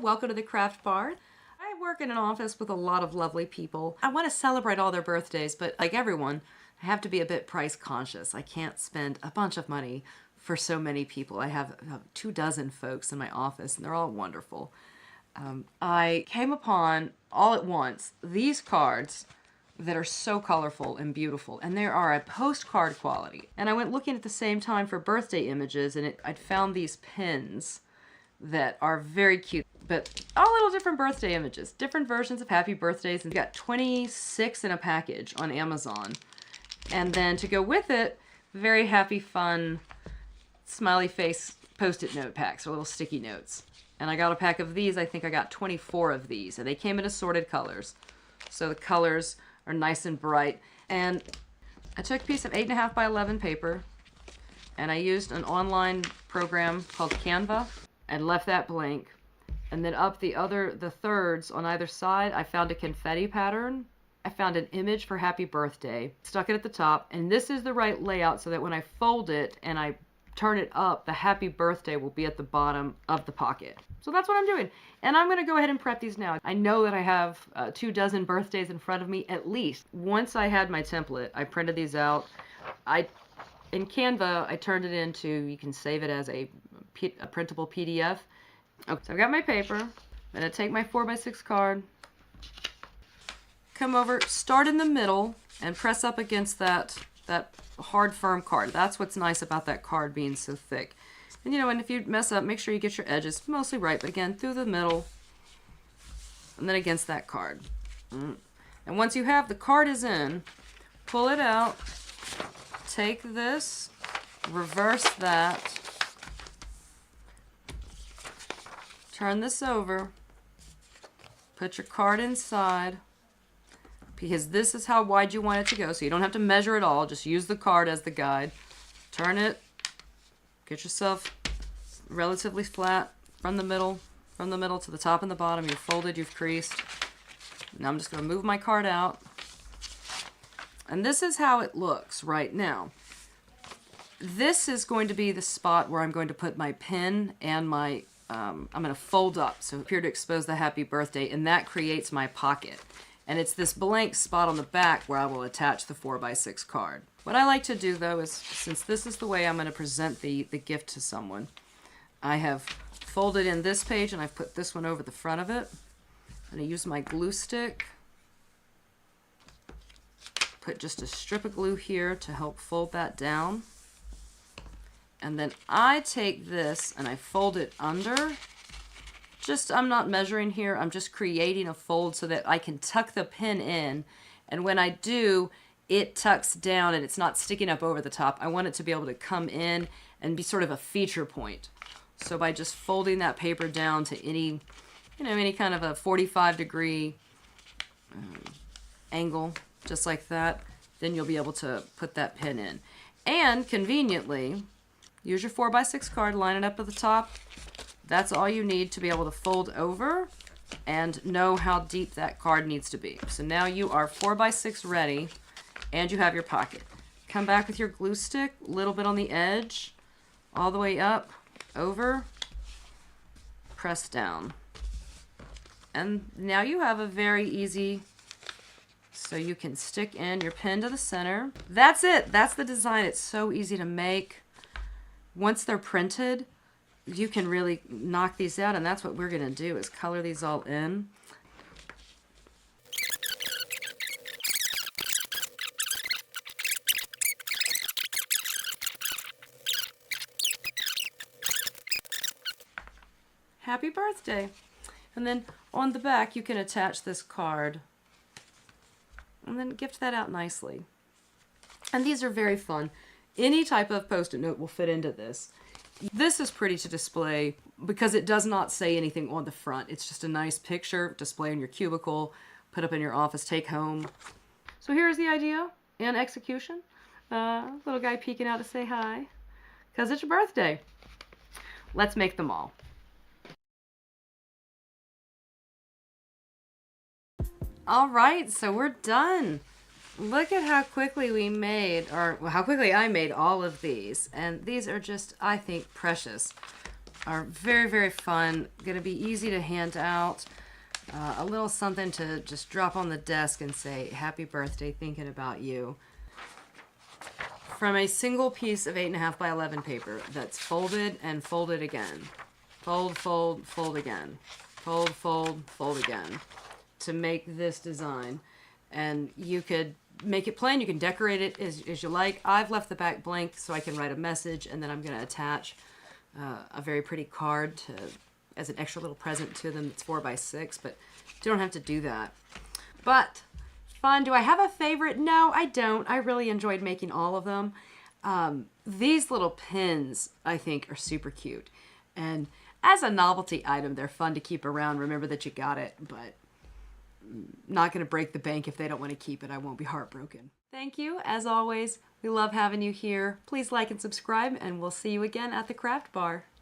welcome to the Craft Bar. I work in an office with a lot of lovely people. I want to celebrate all their birthdays, but like everyone, I have to be a bit price conscious. I can't spend a bunch of money for so many people. I have 24 folks in my office, and they're all wonderful. I came upon, all at once, these cards that are so colorful and beautiful, and they are a postcard quality. And I went looking at the same time for birthday images, and I'd found these pins that are very cute, but all little different birthday images, different versions of happy birthdays, and you got 26 in a package on Amazon. And then to go with it, very happy, fun, smiley face post-it note packs, or little sticky notes. And I got a pack of these. I think I got 24 of these, and they came in assorted colors. So the colors are nice and bright. And I took a piece of 8.5 by 11 paper, and I used an online program called Canva and left that blank. And then up the thirds on either side, I found a confetti pattern. I found an image for happy birthday, stuck it at the top, and this is the right layout so that when I fold it and I turn it up, the happy birthday will be at the bottom of the pocket. So that's what I'm doing. And I'm gonna go ahead and prep these now. I know that I have 24 birthdays in front of me at least. Once I had my template, I printed these out. In Canva, I turned it into, you can save it as a printable PDF. Okay, so I've got my paper. I'm gonna take my 4x6 card, come over, start in the middle, and press up against that hard, firm card. That's what's nice about that card being so thick. And and if you mess up, make sure you get your edges mostly right, but again, through the middle, and then against that card. And once you have the card is in, pull it out, take this, reverse that, turn this over, put your card inside, because this is how wide you want it to go, so you don't have to measure it all, just use the card as the guide. Turn it, get yourself relatively flat from the middle to the top and the bottom. You've folded, you've creased. Now I'm just going to move my card out. And this is how it looks right now. This is going to be the spot where I'm going to put my pin and my I'm going to fold up so here to expose the happy birthday, and that creates my pocket. And it's this blank spot on the back where I will attach the 4x6 card. What I like to do though is, since this is the way I'm going to present the gift to someone, I have folded in this page and I've put this one over the front of it. I'm going to use my glue stick, put just a strip of glue here to help fold that down. And then I take this and I fold it under. I'm not measuring here, I'm just creating a fold so that I can tuck the pin in. And when I do, it tucks down and it's not sticking up over the top. I want it to be able to come in and be sort of a feature point. So by just folding that paper down to any kind of a 45-degree angle, just like that, then you'll be able to put that pin in. And conveniently, use your 4x6 card, line it up at the top. That's all you need to be able to fold over and know how deep that card needs to be. So now you are 4x6 ready, and you have your pocket. Come back with your glue stick, a little bit on the edge, all the way up, over, press down. And now you have a very easy, so you can stick in your pin to the center. That's it. That's the design. It's so easy to make. Once they're printed, you can really knock these out, and that's what we're going to do, is color these all in. Happy birthday. And then on the back you can attach this card and then gift that out nicely. And these are very fun. Any type of post-it note will fit into this. This is pretty to display because it does not say anything on the front. It's just a nice picture, display in your cubicle, put up in your office, take home. So here's the idea in execution. Little guy peeking out to say hi because it's your birthday. Let's make them all. All right, so we're done. Look at how quickly we made, or how quickly I made all of these. And these are just, I think, precious. are very, very fun. Going to be easy to hand out. A little something to just drop on the desk and say, happy birthday, thinking about you. From a single piece of 8.5 by 11 paper that's folded and folded again. Fold, fold, fold again. Fold, fold, fold again. To make this design. And you could make it plain. You can decorate it as you like. I've left the back blank so I can write a message, and then I'm going to attach a very pretty card as an extra little present to them that's 4 by 6, but you don't have to do that. But fun. Do I have a favorite? No, I don't. I really enjoyed making all of them. These little pins, I think, are super cute. And as a novelty item, they're fun to keep around. Remember that you got it, but not going to break the bank if they don't want to keep it. I won't be heartbroken. Thank you. As always, we love having you here. Please like and subscribe, and we'll see you again at the craft bar.